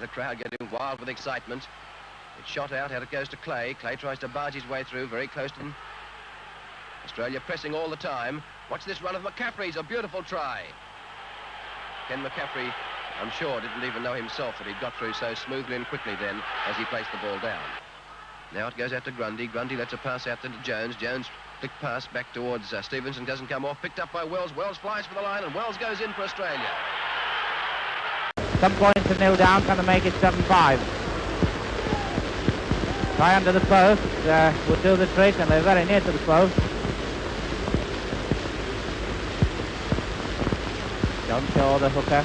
The crowd getting wild with excitement. It's shot out it goes to Clay. Clay tries to barge his way through, very close to them. Australia pressing all the time. Watch this run of McCaffrey's, a beautiful try. Ken McCaffrey, I'm sure, didn't even know himself that he'd got through so smoothly and quickly then as he placed the ball down. Now it goes out to Grundy. Grundy lets a pass out to Jones. Jones flick pass back towards Stevenson, doesn't come off. Picked up by Wells. Wells flies for the line, and Wells goes in for Australia. Some points to nil down, trying to make it 7-5. Try under the post, would do the trick, and they're very near to the post. John Shaw, the hooker.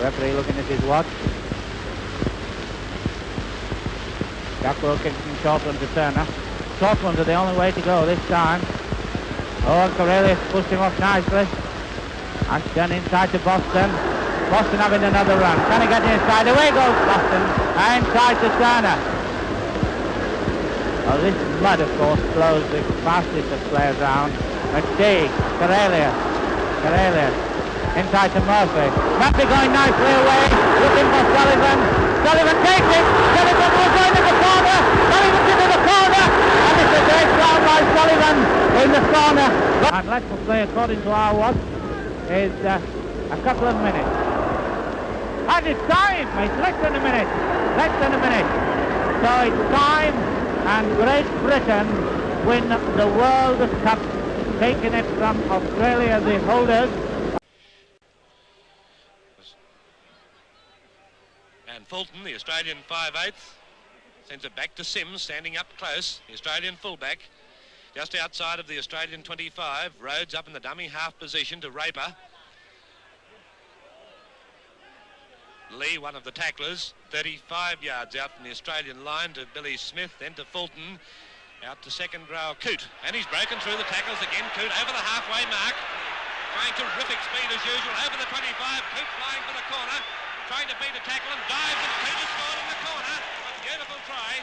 Referee looking at his watch. Jack Wilkinson, short one to Turner. Short ones are the only way to go this time. Oh, and Corellius pushed him off nicely. Ashton inside to Boston. Boston having another run. Can he get inside? Away goes Boston. Inside to Turner. Oh, this mud, of course, flows the fastest of players round. McTeague, Corellius. Inside to Murphy. Murphy going nicely away. Looking for Sullivan. Sullivan takes it. Sullivan will go into the corner. Sullivan's into the corner. And it's a great round by Sullivan in the corner. And let's play according to our watch is a couple of minutes. And it's time. It's less than a minute. So it's time, and Great Britain win the World Cup, taking it from Australia, the holders. And Fulton, the Australian 5/8, sends it back to Sims, standing up close, the Australian fullback. Just outside of the Australian 25, Rhodes up in the dummy half position to Raper. Lee, one of the tacklers, 35 yards out from the Australian line to Billy Smith, then to Fulton, out to second row Coote. And he's broken through the tackles again. Coote over the halfway mark, trying terrific speed as usual, over the 25, Coote flying for the corner, trying to beat a tackle and dives, and Coote has scored in the corner. A beautiful try.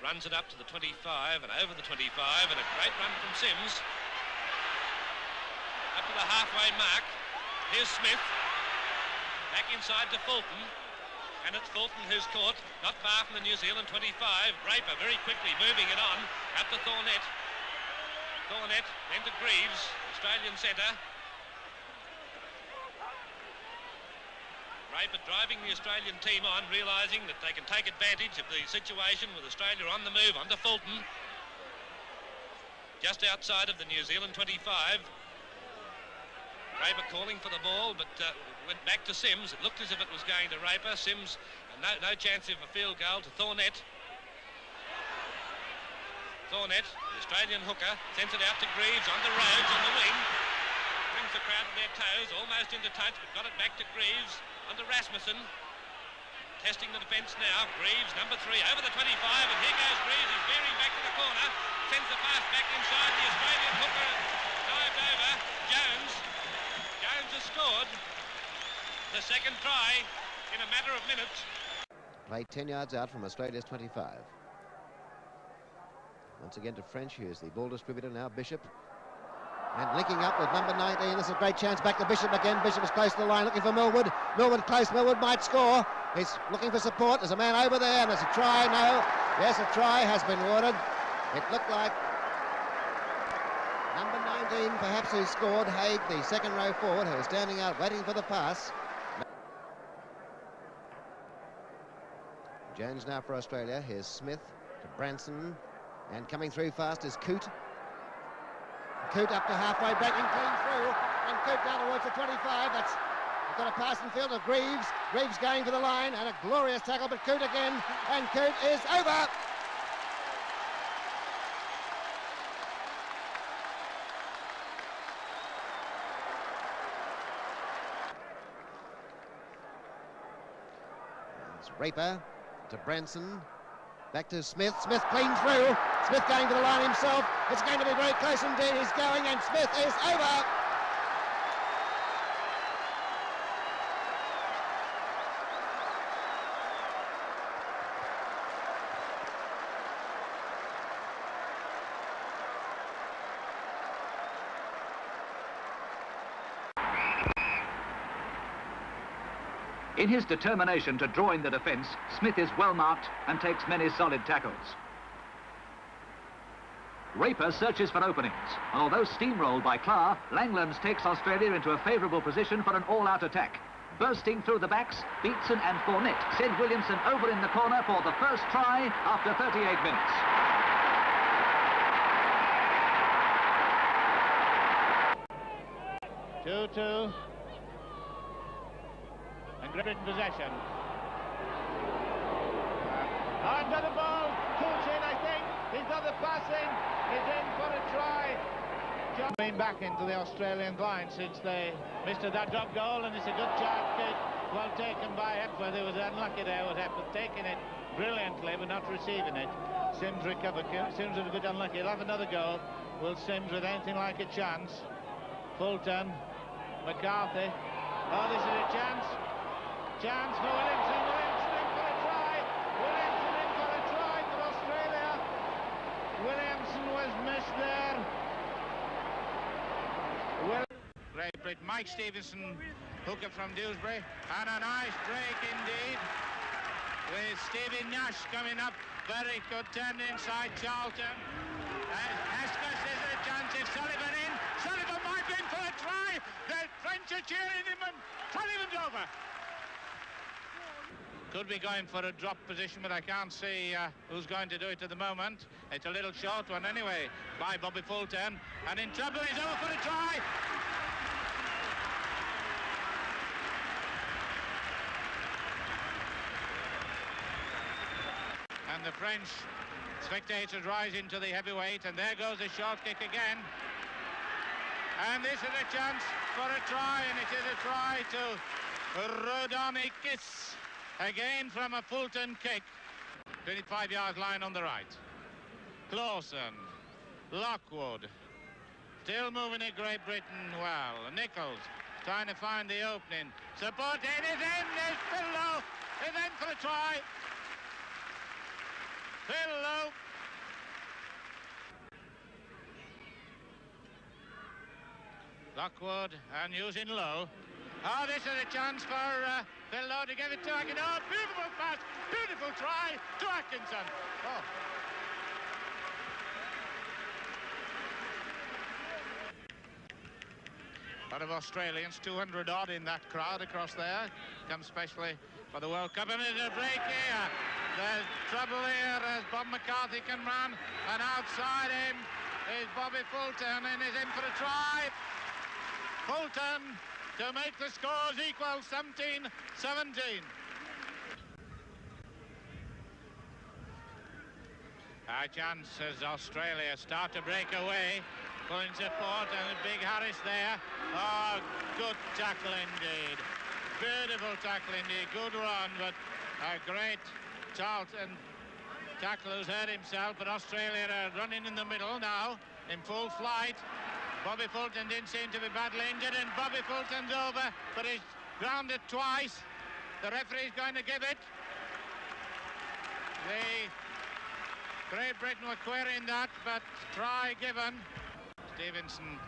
Runs it up to the 25 and over the 25, and a great run from Sims. Up to the halfway mark. Here's Smith. Back inside to Fulton. And it's Fulton who's caught, not far from the New Zealand 25. Raper very quickly moving it on. Up to Thornett. Thornett, then to Greaves, Australian centre. Raper driving the Australian team on, realising that they can take advantage of the situation with Australia on the move. On to Fulton. Just outside of the New Zealand 25. Raper calling for the ball, but went back to Sims. It looked as if it was going to Raper. Sims, no chance of a field goal to Thornett. Thornett, the Australian hooker, sends it out to Greaves, on the Rhodes on the wing. Brings the crowd to their toes, almost into touch, but got it back to Greaves, onto Rasmussen. Testing the defence now. Greaves, number 3, over the 25, and here goes Greaves. He's veering back to the corner. Sends the pass back inside. The Australian hooker dived over. Jones has scored the second try in a matter of minutes. Played 10 yards out from Australia's 25. Once again to French, who is the ball distributor now, Bishop. And linking up with number 19. This is a great chance back to Bishop again. Bishop is close to the line, looking for Millwood. Millwood close. Millwood might score. He's looking for support. There's a man over there, and there's a try. No. Yes, a try has been awarded. It looked like number 19, perhaps, who scored, Haig, the second row forward, who was standing out waiting for the pass. Jones now for Australia. Here's Smith to Branson. And coming through fast is Coote. Coote up to halfway, breaking clean through. And Coote down towards the 25. That's got a pass in field of Greaves. Greaves going for the line, and a glorious tackle, but Coote again. And Coote is over. Raper to Branson, back to Smith. Smith clean through. Smith going for the line himself. It's going to be very close indeed. He's going, and Smith is over. In his determination to draw in the defence, Smith is well marked and takes many solid tackles. Raper searches for openings. Although steamrolled by Clark, Langlands takes Australia into a favourable position for an all-out attack. Bursting through the backs, Beatson and Fournette send Williamson over in the corner for the first try after 38 minutes. 2-2. And Great Britain possession. Onto the ball. Coulson, I think. He's got the passing. He's in for a try. Been back into the Australian line since they missed that drop goal, and it's a good charge kick. Well taken by Hepworth. It was unlucky there with Hepworth taking it brilliantly but not receiving it. Sims recovered. Sims was a bit unlucky. He'll have another goal. Will Sims with anything like a chance? Fulton, McCarthy. Oh, this is a chance. Chance for Williamson. Williamson in for a try. Williamson in for a try for Australia. Williamson was missed there. Great Britain. Mike Stevenson, hooker from Dewsbury, and a nice break indeed with Stevie Nash coming up. Very good turn inside Charlton. Hesketh says a chance. If Sullivan in, Sullivan might be in for a try. The French are cheering him, and Sullivan's over. Could be going for a drop position, but I can't see who's going to do it at the moment. It's a little short one anyway by Bobby Fulton, and in trouble. He's over for a try. And the French spectators rise into the heavyweight, and there goes a short kick again. And this is a chance for a try, and it is a try to Rodonikis. Again from a Fulton kick. 25-yard line on the right. Clausen, Lockwood, still moving at Great Britain well. Nichols trying to find the opening. Support in, is in, there's Phil Lowe, is in for a try. Phil Lowe. Lockwood and using Lowe. Oh, this is a chance for Phil Lowe to give it to Atkinson. Oh, beautiful pass, beautiful try to Atkinson. Oh. A lot of Australians, 200 odd in that crowd across there, come specially for the World Cup. And there's a break here. There's trouble here as Bob McCarthy can run, and outside him is Bobby Fulton, and is in for a try. Fulton to make the scores equal, 17-17. A chance as Australia start to break away. Pulling support, and a big Harris there. Oh, good tackle indeed. Beautiful tackle indeed. Good run, but a great Charlton tackle who's hurt himself. But Australia are running in the middle now in full flight. Bobby Fulton didn't seem to be badly injured, and Bobby Fulton's over, but he's grounded twice. The referee's going to give it. The Great Britain were querying that, but try given. Stevenson.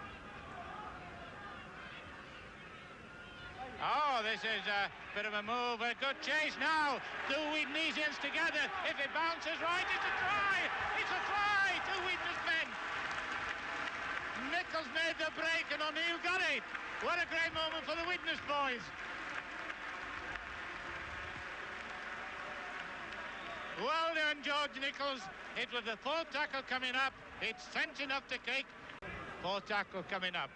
Oh, this is a bit of a move. A good chase now. Two Wheatonesians together. If it bounces right, it's a try. It's a try. Two Wheaton's men. Nichols made the break, and O'Neill got it. What a great moment for the Witness boys. Well done, George Nichols. It was the fourth tackle coming up. It's sense enough to kick. Fourth tackle coming up.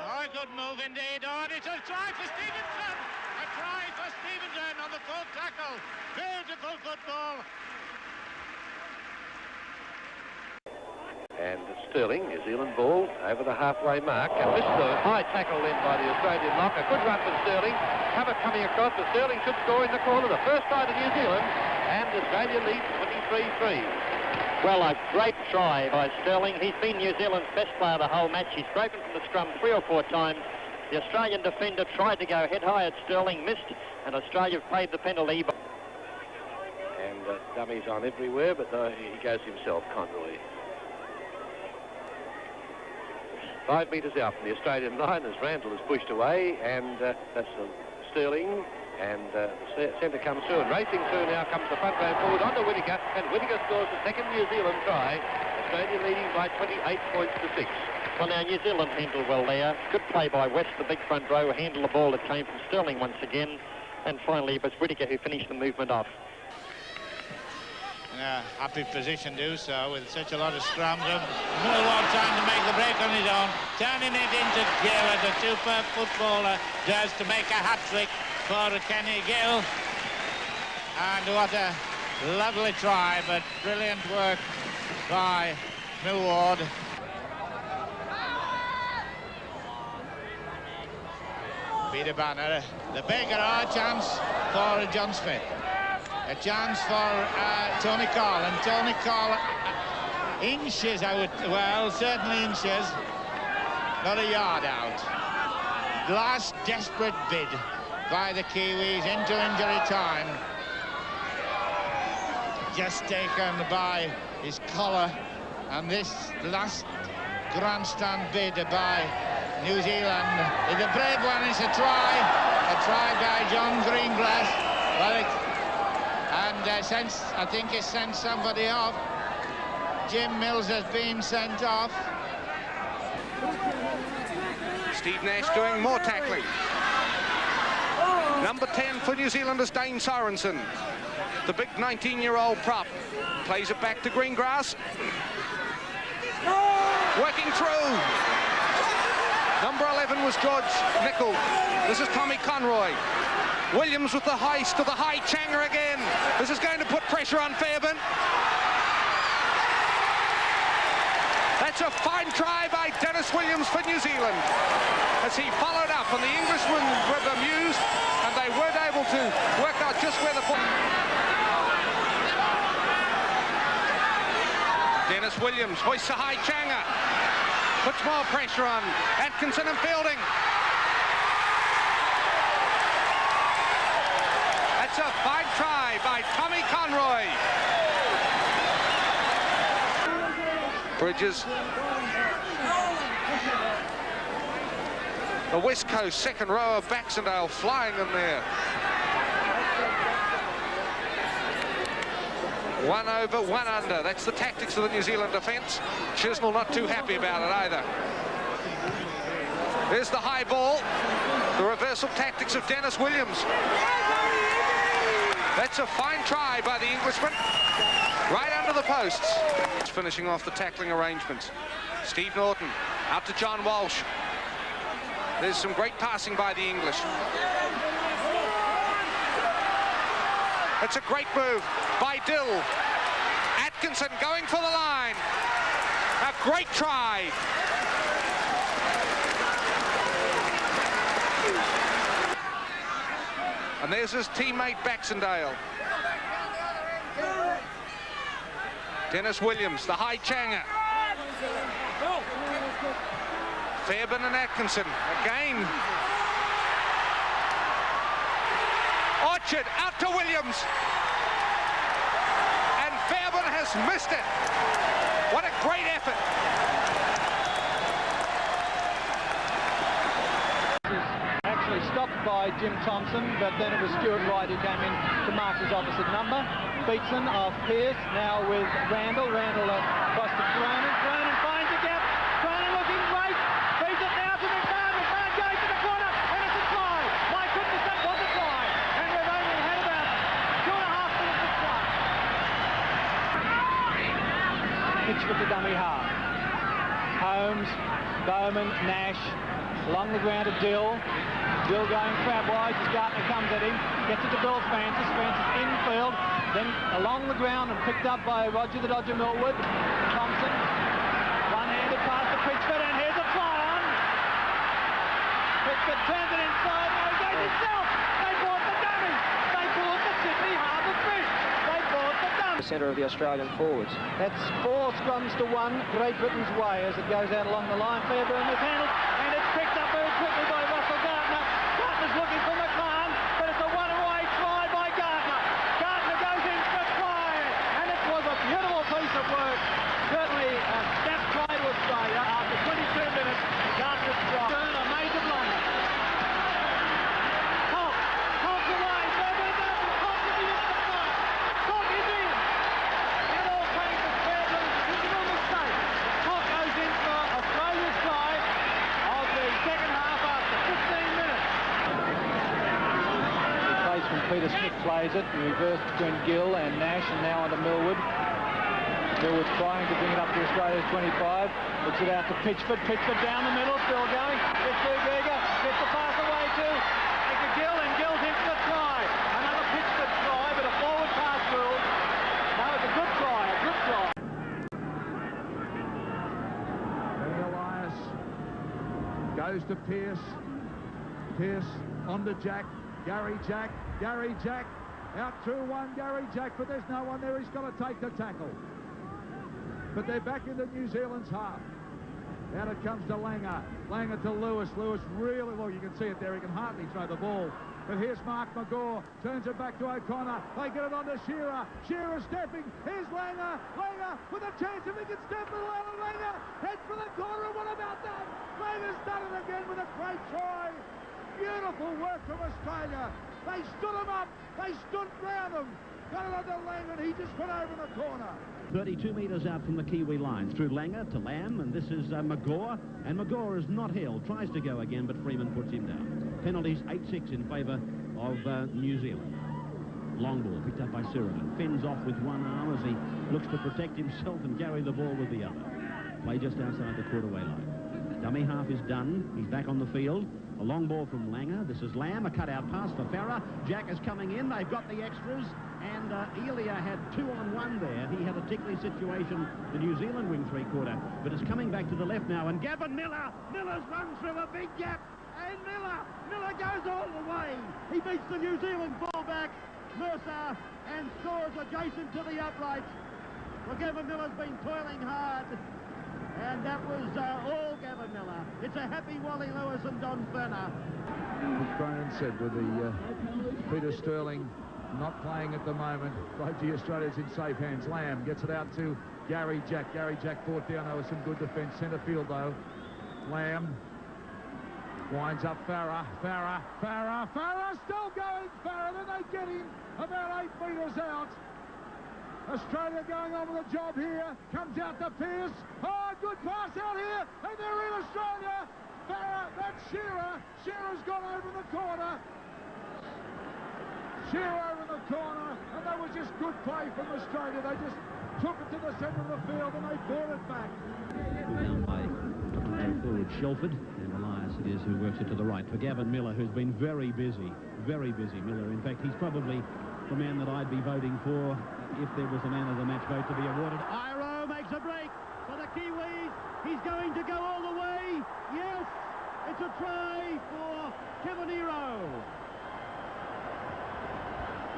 Oh, a good move indeed. Oh, and it's a try for Stevenson. A try for Stevenson on the fourth tackle. Beautiful football. And Sterling, New Zealand ball over the halfway mark, and missed the high tackle then by the Australian lock. A good run from Sterling. Cover coming across, but Sterling should score in the corner. The first try to New Zealand, and Australia leads 23-3. Well, a great try by Sterling. He's been New Zealand's best player the whole match. He's broken from the scrum 3 or 4 times. The Australian defender tried to go head high at Sterling, missed, and Australia paid the penalty. And dummies on everywhere, but he goes himself, Conroy. 5 metres out from the Australian line as Randall is pushed away, and that's Sterling, and the centre comes through, and racing through now comes the front row forward onto Whittaker, and Whittaker scores the second New Zealand try. Australia leading by 28 points to 6. Well, now New Zealand handled well there. Good play by West, the big front row, handled the ball that came from Sterling once again. And finally, it was Whittaker who finished the movement off. In a happy position to do so with such a lot of scrums. Millwall trying to make the break on his own, turning it into Gill, as a superb footballer does, to make a hat-trick for Kenny Gill. And what a lovely try, but brilliant work by Millward. Peter Banner, the bigger chance for John Smith. A chance for Tony Cole, and Tony Cole inches out, well, certainly inches, not a yard out. Last desperate bid by the Kiwis into injury time. Just taken by his collar, and this last grandstand bid by New Zealand is a brave one. It's a try by John Greenglass. Well, I think it's sent somebody off. Jim Mills has been sent off. Steve Nash doing more tackling. Number 10 for New Zealand is Dane Sorensen. The big 19-year-old prop plays it back to Greengrass. Working through. Number 11 was George Nicol. This is Tommy Conroy. Williams with the heist to the high Changa again. This is going to put pressure on Fairbairn. That's a fine try by Dennis Williams for New Zealand, as he followed up, and the Englishmen were bemused, and they weren't able to work out just where the ball. Dennis Williams hoists a high Changa, puts more pressure on Atkinson and Fielding. That's a fine try by Tommy Conroy. Bridges. The West Coast second row of Baxendale flying in there. 1 over, 1 under. That's the tactics of the New Zealand defence. Chisnell not too happy about it either. There's the high ball. The reversal tactics of Dennis Williams. That's a fine try by the Englishman. Right under the posts. Finishing off the tackling arrangements. Steve Norton out to John Walsh. There's some great passing by the English. It's a great move by Dill. Atkinson going for the line. A great try. And there's his teammate Baxendale. Dennis Williams, the high Changa. Fairbairn and Atkinson again. Orchard out to Williams. And Fairbairn has missed it. What a great effort. Actually stopped by Jim Thompson, but then it was Stuart Wright who came in to mark his opposite number. Beatson of Pearce, now with Randall. Randall across to Cronin. Cronin finds a gap. Cronin looking great. Feeds it now to McMahon. McMahon goes to the corner, and it's a try. My goodness, that was a try. And we've only had about 2.5 minutes of play. Pitch with the dummy half. Holmes, Bowman, Nash, along the ground to Dill. Dill going crabwise as Gartner comes at him. Gets it to Bill Francis. Francis infield. Then along the ground and picked up by Roger the Dodger Millwood. Thompson. One-handed pass to Pitchford, and here's a fly on. Pitchford turns it inside. Now he goes himself. They bought the dummy. They bought the Sydney Harbour Fish. They bought the dummy. The centre of the Australian forwards. That's 4 scrums to 1. Great Britain's way as it goes out along the line. Fairbairn is handled, and it's picked up very quickly by Russell Gardner. Gardner's looking for McMahon, but it's a one-away try by Gardner. Gardner goes in for a try, and it was a beautiful piece of work. Certainly a snap try to Australia after 22 minutes. Peter Smith plays it. Reverse between Gill and Nash, and now onto Millwood. Millwood trying to bring it up to Australia's 25. Puts it out to Pitchford. Pitchford down the middle, still going. Gets to Giga. Gets the pass away to Gill, and Gill's into the try. Another Pitchford try, but a forward pass rule. No, it's a good try, a good try. Benny Elias goes to Pearce. Pearce on to Jack. Gary Jack. Gary Jack. Out through one, Gary Jack, but there's no one there. He's got to take the tackle. But they're back into New Zealand's half. Out it comes to Langer. Langer to Lewis. Lewis really, well, you can see it there. He can hardly throw the ball. But here's Mark Magor. Turns it back to O'Connor. They get it on to Shearer. Shearer stepping. Here's Langer. Langer with a chance if he can step it well. Langer heads for the corner. What about that? Langer's done it again with a great try. Beautiful work from Australia. They stood him up. They stood round him. Got it on to Langer, and he just went over the corner. 32 metres out from the Kiwi line, through Langer to Lamb, and this is Magor, and Magor is not held, tries to go again, but Freeman puts him down. Penalties 8-6 in favour of New Zealand. Long ball picked up by Siriman, fends off with one arm as he looks to protect himself and carry the ball with the other. Play just outside the quarter-way line. Dummy half is done, he's back on the field. A long ball from Langer. This is Lamb, a cut-out pass for Farah. Jack is coming in. They've got the extras. And Elia had 2-on-1 there. He had a tickly situation, the New Zealand wing three-quarter. But it's coming back to the left now. And Gavin Miller. Miller's run through a big gap. And Miller goes all the way. He beats the New Zealand fullback, Mercer, and scores adjacent to the uprights. Well, Gavin Miller's been toiling hard. And that was all Gavin Miller. It's a happy Wally Lewis and Don Ferner. As Cronin said, with the Peter Sterling not playing at the moment, Fiji Australia's in safe hands. Lamb gets it out to Gary Jack. Gary Jack brought down. There was some good defence. Centre field, though. Lamb winds up Farah. Farah still going. Farah, then they get him about 8 metres out. Australia going on with a job here. Comes out to Pearce. Oh, good pass out here. And they're in Australia. Farah, that's Shearer. Shearer's gone over the corner. Shearer over the corner. And that was just good play from Australia. They just took it to the centre of the field and they brought it back. Down by forward Shelford, and Elias it is who works it to the right for Gavin Miller, who's been very busy, Miller. In fact, he's probably the man that I'd be voting for if there was a man of the match vote to be awarded. Iro makes a break for the Kiwis. He's going to go all the way. Yes, it's a try for Kevin Iro.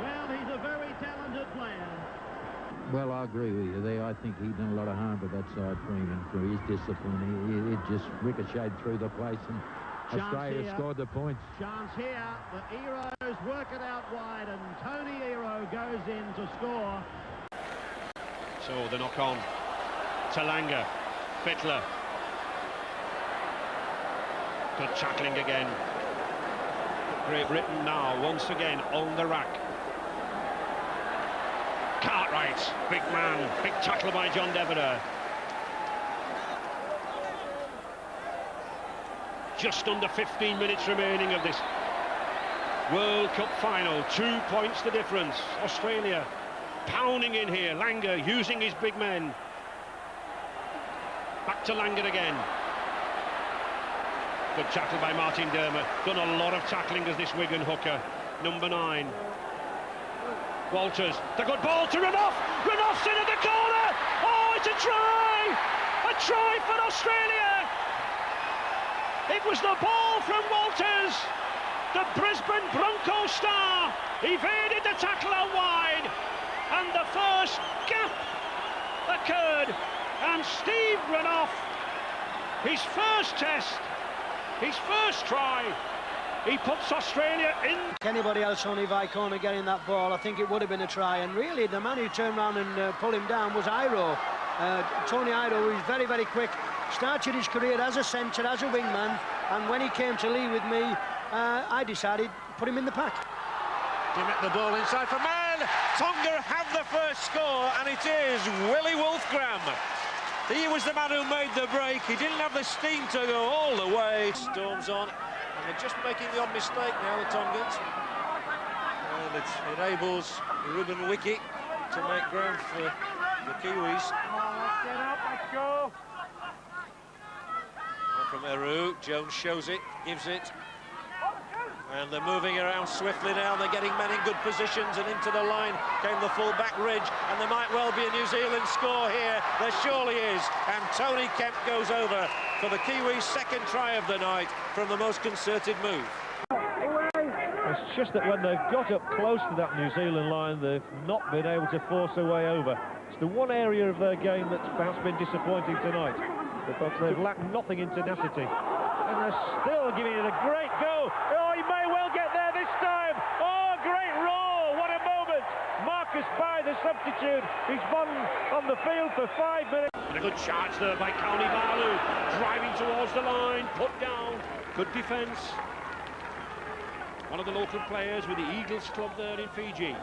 Well, he's a very talented player. Well, I agree with you there. I think he'd done a lot of harm to that side, Freeman, for his discipline. It just ricocheted through the place, and Australia scored the points. Chance here. The Eros work it out wide, and Tony Iro goes in to score. So the knock on. Talanga. Fittler. Good tackling again. Great Britain now once again on the rack. Cartwright, big man, big tackle by John Devereux. Just under 15 minutes remaining of this World Cup final. 2 points the difference. Australia pounding in here. Langer using his big men. Back to Langer again. Good tackle by Martin Dermott. Done a lot of tackling as this Wigan hooker. Number 9. Walters, the good ball to Renouf. Renouf's in at the corner. Oh, it's a try! A try for Australia! It was the ball from Walters. The Brisbane Broncos star evaded the tackle out wide, and the first gap occurred, and Steve Renouf, his first test, his first try, he puts Australia in. Anybody else on Ivi corner getting that ball, I think it would have been a try, and really the man who turned around and pulled him down was Iro. Tony Iro, who is very, very quick, started his career as a centre, as a wingman, and when he came to Lee with me, I decided put him in the pack. Dimmitt the ball inside for man. Tonga have the first score, and it is Willie Wolfgram. He was the man who made the break. He didn't have the steam to go all the way. Storms on, and they're just making the odd mistake now, the Tongans. And It enables Ruben Wiki to make ground for the Kiwis. Let's get up, let's go. And from Eru, Jones shows it, gives it. And they're moving around swiftly now. They're getting men in good positions, and into the line came the full-back Ridge, and there might well be a New Zealand score here. There surely is. And Tony Kemp goes over for the Kiwis' second try of the night from the most concerted move. It's just that when they've got up close to that New Zealand line, they've not been able to force their way over. It's the one area of their game that's perhaps been disappointing tonight, because they've lacked nothing in tenacity. And they're still giving it a great go. Oh, he may well get there this time. Oh, great roll. What a moment. Marcus Bai, the substitute. He's been on the field for 5 minutes. And a good charge there by Kauni Balu. Driving towards the line. Put down. Good defence. One of the local players with the Eagles club there in Fiji.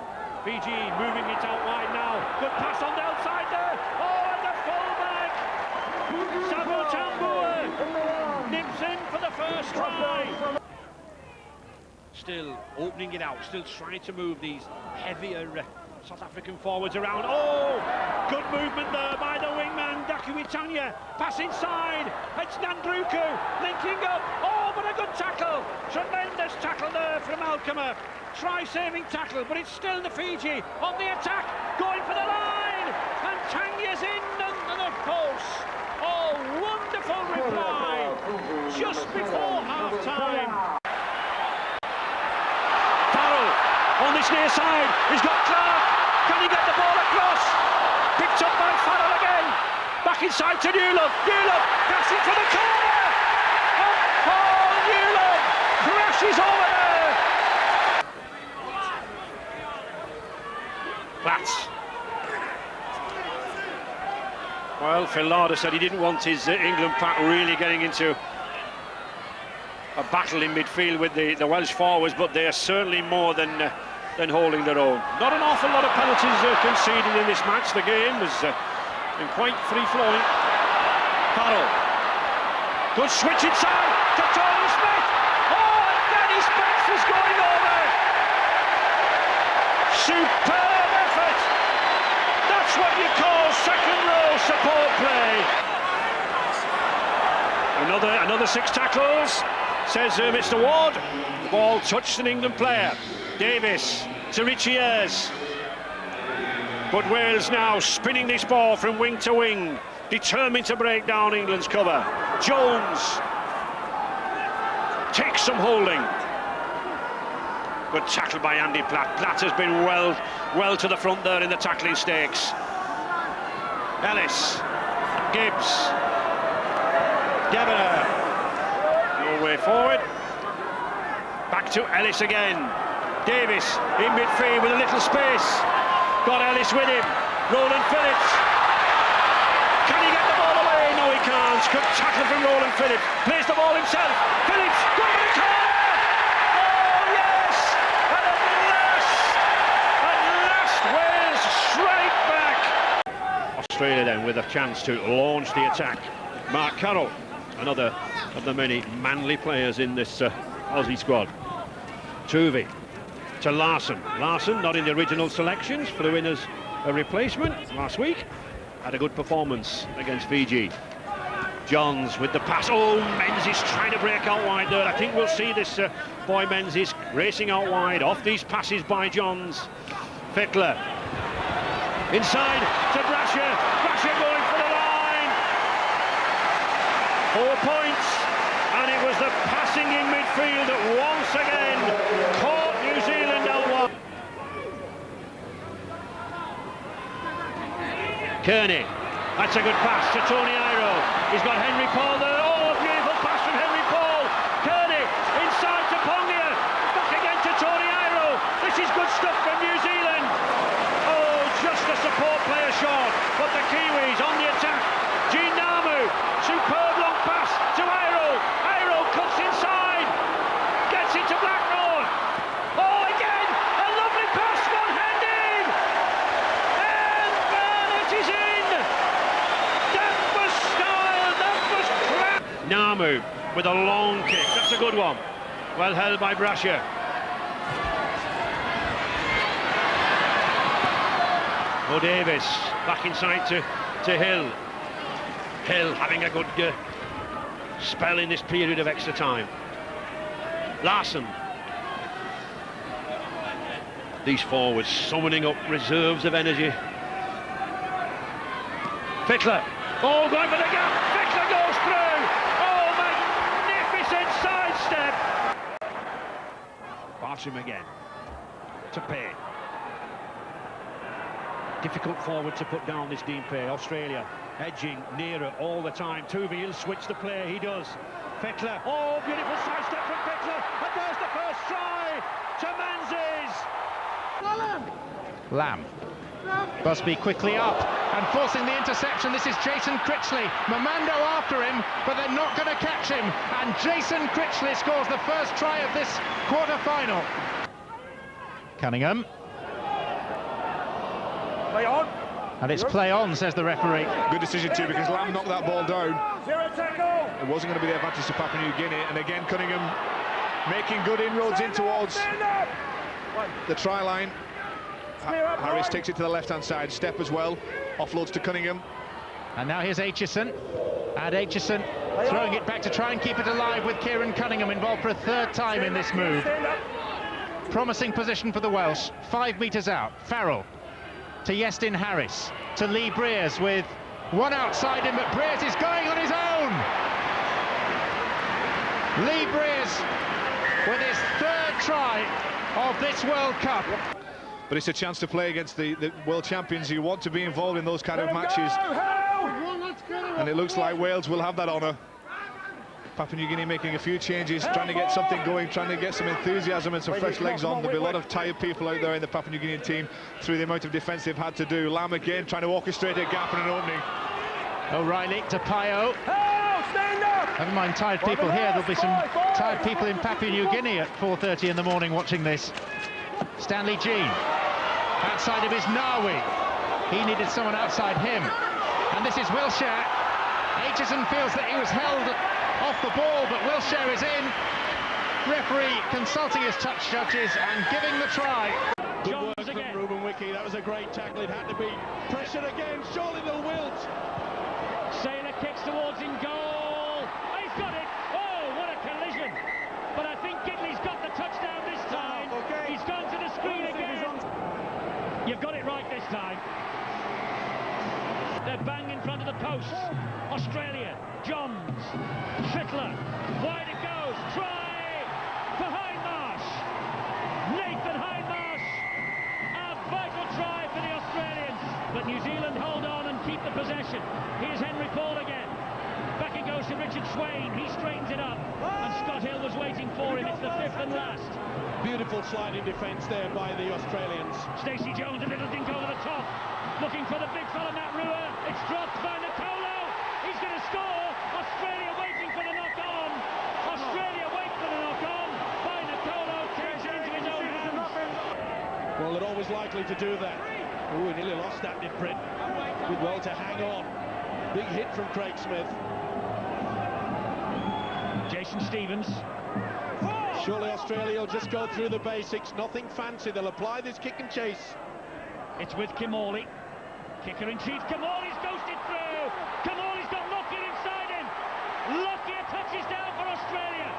Fiji moving it out wide now. Good pass on the outside there. Oh, and the fullback. Savo Tambua nips in for the first try. Still opening it out, still trying to move these heavier South African forwards around. Oh, good movement there by the wingman, Dakuitanya. Pass inside, it's Nandruku linking up. Oh, but a good tackle. Tremendous tackle there from Alkema. Try-saving tackle, but it's still the Fiji on the attack, going for the line. And Tanya's in under the post. Oh, wonderful reply just before half-time. Farrell on this near side, he's got Clark. Can he get the ball across? Picked up by Farrell again. Back inside to Newlove. Newlove passing for the corner. And Paul Newlove crashes over there. Platts. Well, Phil Lauder said he didn't want his England pack really getting into a battle in midfield with the Welsh forwards, but they are certainly more than holding their own. Not an awful lot of penalties conceded in this match. The game has been quite free-flowing. Farrell. Good switch inside to Tony Smith. Oh, and Danny Spence is going over. Superb effort. That's what you call second-row support play. Another 6 tackles, says Mr. Ward. The ball touched an England player. Davis to Richie Ayres. But Wales now spinning this ball from wing to wing, determined to break down England's cover. Jones takes some holding. Good tackle by Andy Platt. Platt has been well to the front there in the tackling stakes. Ellis, Gibbs, Debenham, no way forward. Back to Ellis again. Davis in midfield with a little space. Got Ellis with him. Roland Phillips. Can he get the ball away? No, he can't. Good tackle from Roland Phillips. Plays the ball himself. Phillips going to the corner. Oh yes! And at last Wales strike back. Australia then with a chance to launch the attack. Mark Carroll, another of the many manly players in this Aussie squad. Tuvey to Larson. Larson not in the original selections for the winners a replacement last week. Had a good performance against Fiji. Johns with the pass. Oh, Menzies trying to break out wide there. I think we'll see this boy Menzies racing out wide off these passes by Johns. Fittler inside to Brasher. Brasher going for the line. 4 points, and it was the passing in midfield that once again caught New Zealand out wide. Kearney, that's a good pass to Tony Iro. He's got Henry Paul there. Oh, beautiful pass from Henry Paul. Kearney inside to Pongia. Back again to Tony Iro. This is good stuff from New Zealand. Oh, just a support player short, but the Kiwis on the attack. Gene Namu, superb long pass to Iro. Iro cuts inside, gets it to Blackmore. Oh, again, a lovely pass, one-handed. And Burnett is in. That was style, that was crap. Namu with a long kick, that's a good one. Well held by Brasher. O'Davis back inside to Hill. Hill having a good spell in this period of extra time. Larson. These forwards summoning up reserves of energy. Fittler. Oh, going for the gap. Fittler goes through. Oh, magnificent sidestep. Bartram again. To Pay. Difficult forward to put down, this Dean Pay. Australia edging nearer all the time. Tuvey, he'll switch the play. He does. Fittler. Oh, beautiful sidestep from Fittler. And there's the first try to Menzies. Lamb. Busby quickly up and forcing the interception. This is Jason Critchley. Mamando after him, but they're not going to catch him. And Jason Critchley scores the first try of this quarter-final. Cunningham. Play on. And it's play on, says the referee. Good decision too, because Lamb knocked that ball down. It wasn't going to be the advantage to Papua New Guinea. And again, Cunningham making good inroads in towards the try line. Harris takes it to the left-hand side, step as well, offloads to Cunningham. And now here's Aitchison, and Aitchison throwing it back to try and keep it alive with Kieran Cunningham involved for a third time in this move. Promising position for the Welsh, 5 metres out. Farrell to Iestyn Harris, to Lee Briers with one outside him, but Briers is going on his own. Lee Briers with his third try of this World Cup. But it's a chance to play against the world champions. You want to be involved in those kind of matches. And it looks like Wales will have that honour. Papua New Guinea making a few changes, trying to get something going, trying to get some enthusiasm and some fresh legs on. There'll be a lot of tired people out there in the Papua New Guinean team through the amount of defence they've had to do. Lamb again trying to orchestrate a gap and an opening. O'Reilly to Pio. Never mind tired people here, there'll be some tired people in Papua New Guinea at 4:30 in the morning watching this. Stanley Jean. Outside of his Nawi. He needed someone outside him. And this is Wilshere. Aitchison feels that he was held off the ball, but Wilshere is in. Referee consulting his touch judges and giving the try. Good work from Ruben Wiki. That was a great tackle. It had to be pressured again. Surely they'll wilt. Saylor kicks towards in goal. He's got it. Oh, what a collision. But I think Gidley's got the touchdown this time. He's gone to the screen again. You've got it right this time. They're bang in front of the post. Australia, Johns, Fittler, wide it goes. Try for Hindmarsh. Nathan Hindmarsh. A vital try for the Australians. But New Zealand hold on and keep the possession. Here's Henry Paul again. Back it goes to Richard Swain. He straightens it up. And Scott Hill was waiting for him. It's the fifth and last. Beautiful sliding defence there by the Australians. Stacey Jones, a little dink over the top. Looking for the big fella, Matt Rua. It's dropped by Nicolo. He's going to score. Australia waiting for the knock-on. Australia wait for the knock-on. By Nicolo, takes it into his own hands. Well, they're always likely to do that. Ooh, he nearly lost that, did Britain. Did well to hang on. Big hit from Craig Smith. Jason Stevens. Surely Australia will just go through the basics. Nothing fancy. They'll apply this kick and chase. It's with Kimorley. Kicker in chief. Kimorley's ghosted through. Kimorley's got Lockyer inside him. Lockyer touches down for Australia.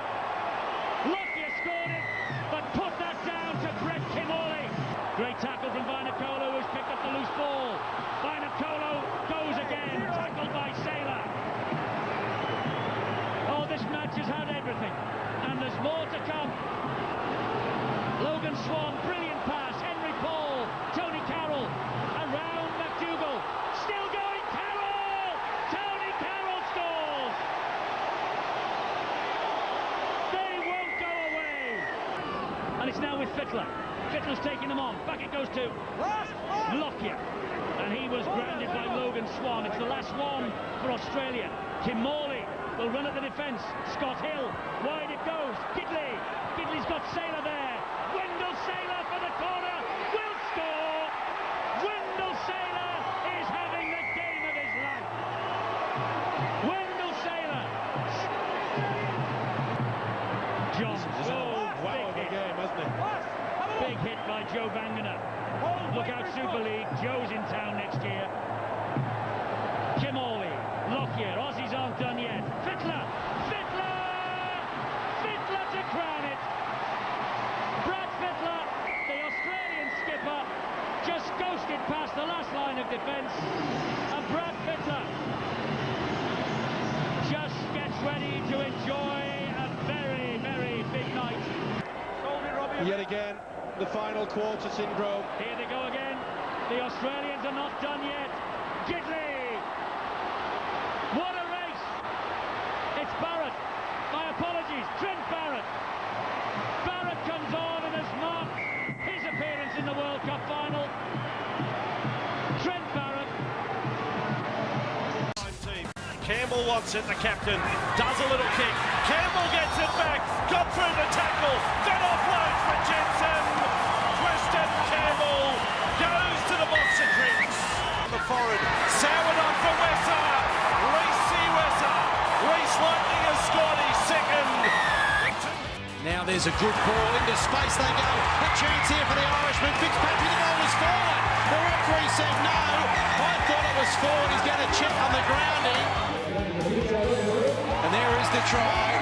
Lockyer scored it, but put that down to Brett Kimorley. Great tackle from Vainikolo, who's picked up the loose ball. Vainikolo goes again, tackled by Saylor. Oh, this match has had everything, and there's more to come. Logan Swan, brilliant pass. Henry Paul, Tony Carroll, around McDougall. Still going, Carroll! Tony Carroll scores! They won't go away! And it's now with Fittler. Fittler's taking them on. Back it goes to Lockyer. And he was grounded by Logan Swan. It's the last one for Australia. Kimorley will run at the defence. Scott Hill, wide it goes. Gidley. Gidley's got Saylor there. Wendell Saylor for the corner. Will score. Wendell Saylor is having the game of his life. Wendell Saylor. John. Wow of a game, hasn't it? Big hit by Joe Bangener. Look out, Super League. Joe's in town next year. Kimoli, Lockyer, Aussies aren't done yet. Fittler to crown it. Brad Fittler, the Australian skipper, just ghosted past the last line of defence. And Brad Fittler just gets ready to enjoy a very, very big night. Yet again, the final quarter syndrome. Here they go again. The Australians are not done yet. Gidley! What a race! It's Barrett. My apologies, Trent Barrett. Barrett comes on and has marked his appearance in the World Cup final. Trent Barrett. Campbell wants it, the captain. Does a little kick. Campbell gets it back. Got through the tackle. Then offloads for Jensen. Twisted Campbell goes to the box and drinks. The forward. Sourwood on for Wesser. Reece Wesser. Reece Lightning has scored his second. Now there's a good ball into space. They go. A chance here for the Irishman. Fitzpatrick, the ball was forward. The referee said no. I thought it was forward. He's going to check on the grounding. And there is the try.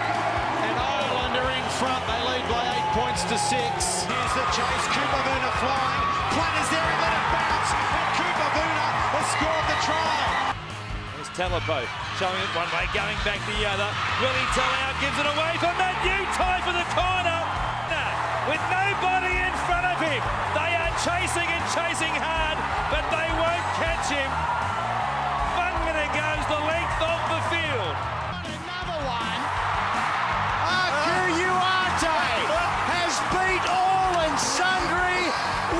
And Ireland are in front. They lead by 8 points to 6. Here's the chase. Cooper Vuna flying. Platters there and let it bounce. And Cooper Vuna has scored the try. There's Talapo showing it one way, going back the other. Willie Talau gives it away for Matt Utai for the corner. With nobody in front of him. They are chasing and chasing hard, but they won't catch him. Vangana goes the length of the field. Another one. Kuuate has beat all and sundry.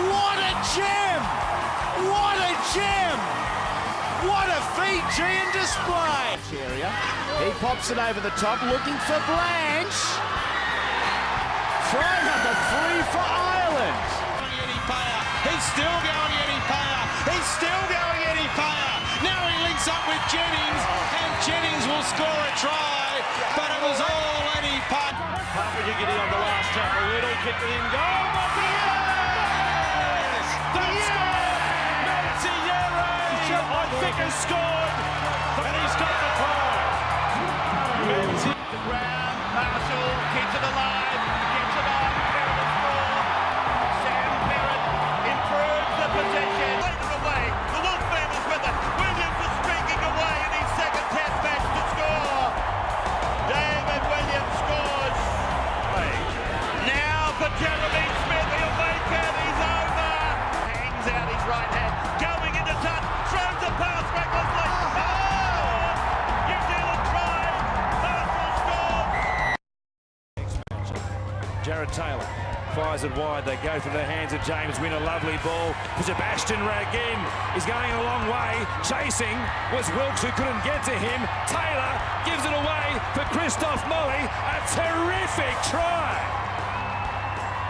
What a gem! What a gem! What a Fijian display! He pops it over the top, looking for Blanche. Try number 3 for Ireland. He's still going Eddie Payer. He's still going Eddie Payer. Now he links up with Jennings, and Jennings will score a try, but it was all Eddie Payer. Papadiggity on the last tackle. Little kick it in goal. Yes! That's scored! Mentiere! I think has scored, and he's got the try. Mentiere. The ground. Marshall keeps it alive. Gets it on. Perrott will score. Sam Perrott improves the possession. Later away. The Wolfman is with it. Williams is streaking away in his second test match to score. David Williams scores. Now for Jeremy Smith. He'll make it. He's over. Hangs out his right hand. Going into touch. Throws the pass recklessly. New Zealand try. Marshall scores. Jared Taylor fires it wide. They go for the hands of James Wynn. A lovely ball for Sebastian Ragin. He's going a long way. Chasing was Wilkes, who couldn't get to him. Taylor gives it away for Christophe Molly. A terrific try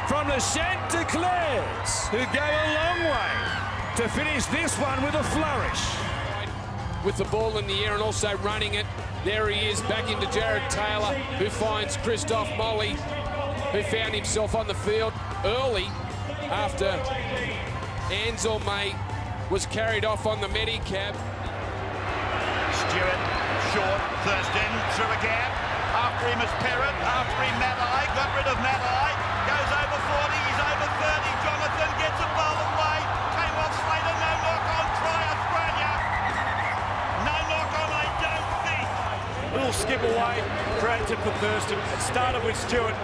from the Chanticleers, who go a long way to finish this one with a flourish. With the ball in the air and also running it. There he is, back into Jared Taylor, who finds Christophe Molly, who found himself on the field early after Ansel May was carried off on the Medicab. Stewart, short, Thurston, through a gap. After him is Perrott, after him Matai, got rid of Matai, goes over 40, he's over 30, Jonathan gets a ball away, came off Slater, no knock on, try Australia. No knock on, I don't think. Little skip away, created for Thurston. It started with Stewart.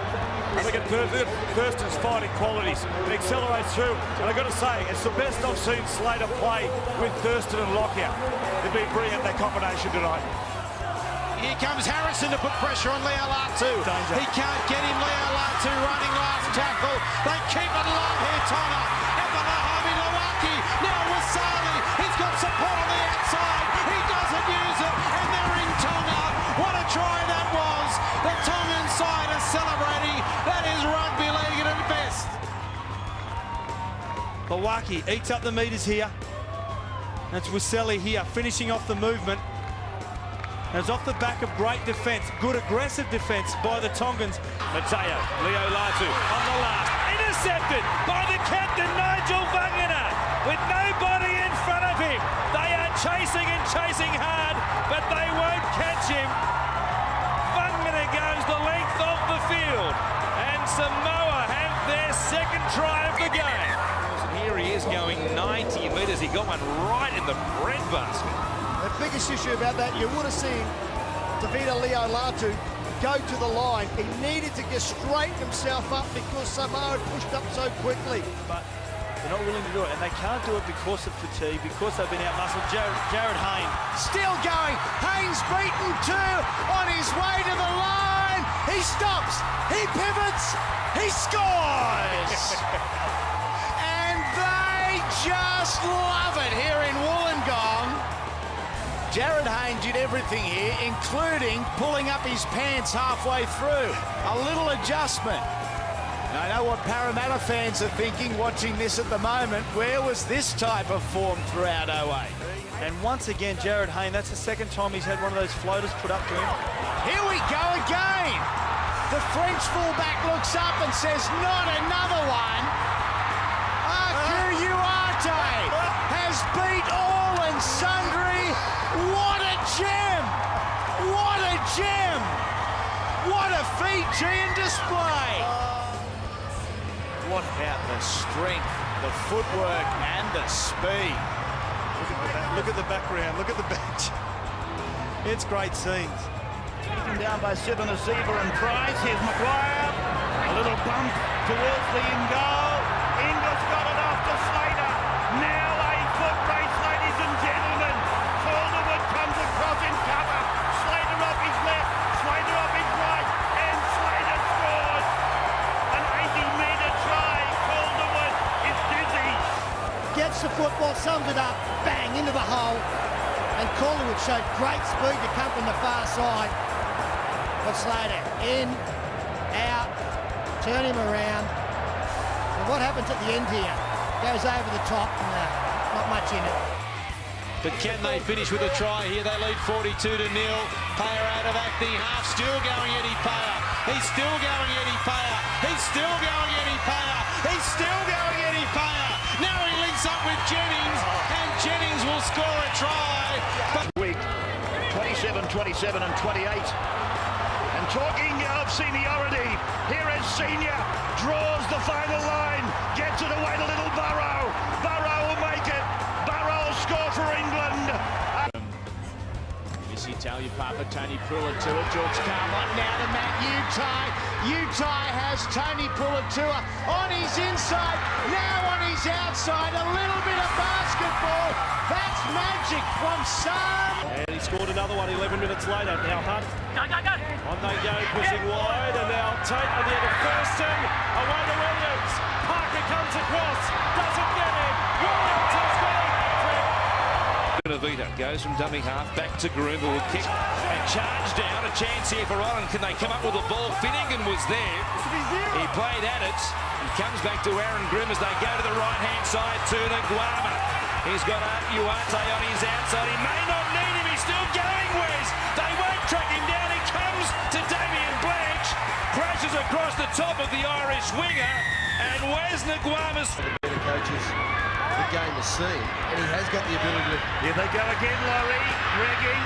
And look at Thurston's fighting qualities. It accelerates through. And I've got to say, it's the best I've seen Slater play with Thurston and Lockyer. They've been brilliant, that combination tonight. Here comes Harrison to put pressure on Leo Latu. He can't get him. Leo Latu running last tackle. They keep it alive here, Tonga. And the Mohamed Lawaki. Now Wasali. He's got support on the outside. He doesn't use it. And they're in Tonga. What a try that was. The Tongan side is celebrating. That is rugby league at its best. Lawaki eats up the metres here. That's Wasali here, finishing off the movement. And it's off the back of great defence, good aggressive defence by the Tongans. Mateo, Leo Latu on the last, intercepted by the captain Nigel Vagana with nobody in front of him. They are chasing and chasing hard, but they won't catch him. Vagana goes the length of the field, and Samoa have their second try of the game. And here he is going 90 metres. He got one right in the breadbasket. The biggest issue about that, you would have seen Tevita Leo Latu go to the line. He needed to get straighten himself up because Samoa had pushed up so quickly. But they're not willing to do it, and they can't do it because of fatigue, because they've been out-muscled. Jared Hayne still going. Hayne's beaten two on his way to the line. He stops. He pivots. He scores. And they just love it here in Wollongong. Jared Hayne did everything here, including pulling up his pants halfway through. A little adjustment. And I know what Parramatta fans are thinking watching this at the moment. Where was this type of form throughout 08? And once again, Jared Hayne, that's the second time he's had one of those floaters put up to him. Here we go again. The French fullback looks up and says, not another one. Aku Uarte has beat all and sundry. What a gem! What a gem! What a Fijian display! What about the strength, the footwork, and the speed? Look at the background, look at the bench. It's great scenes. Taken down by Sibon Asiva and Price. Here's Maguire. A little bump towards the in goal. Inglis got it off to Slater. Now a foot race, ladies and gentlemen. Calderwood comes across in cover. Slater off his left, Slater off his right, and Slater scores. An 80-metre try. Calderwood is dizzy. Gets the football, sums it up, bang, into the hole. And Calderwood showed great speed to come from the far side. But Slater, in, out, turn him around. And what happens at the end here? Goes over the top, not much in it. But can they finish with a try here? They lead 42-0. Payer out of acting half, still going Eddie Payer. He's still going Eddie Payer. He's still going Eddie Payer. He's still going Eddie Payer. Now he links up with Jennings, and Jennings will score a try. Week 27, 27 and 28. And talking of seniority, here is Senior, draws the final line, gets it away to little Burrow. Burrow will make it. Burrow will score for England. Missy Talia-Papa, Tony Pruitt to it, George Carmont now to Matt Utai. Utai has Tony Pruitt on his inside, now on his outside, a little bit of basketball. That's magic from Sam. And he scored another one 11 minutes later. Now Hunt. Go. On they go, pushing wide, and now Tate on the end of Thurston. Away to Williams. Parker comes across, doesn't get him. Williams has got it. Navita goes from dummy half back to Groom, who will kick and charge down. A chance here for Ireland. Can they come up with the ball? Finnegan was there. He played at it. He comes back to Aaron Grimm as they go to the right-hand side to Nguama. He's got Uarte on his outside. He may not need him. He's still going, Wes. They won't track him down. He comes to Damien Blanche. Crashes across the top of the Irish winger. And Wes Nguama's... The coaches, the game has seen. And he has got the ability to... Here they go again, Laurie. Regging.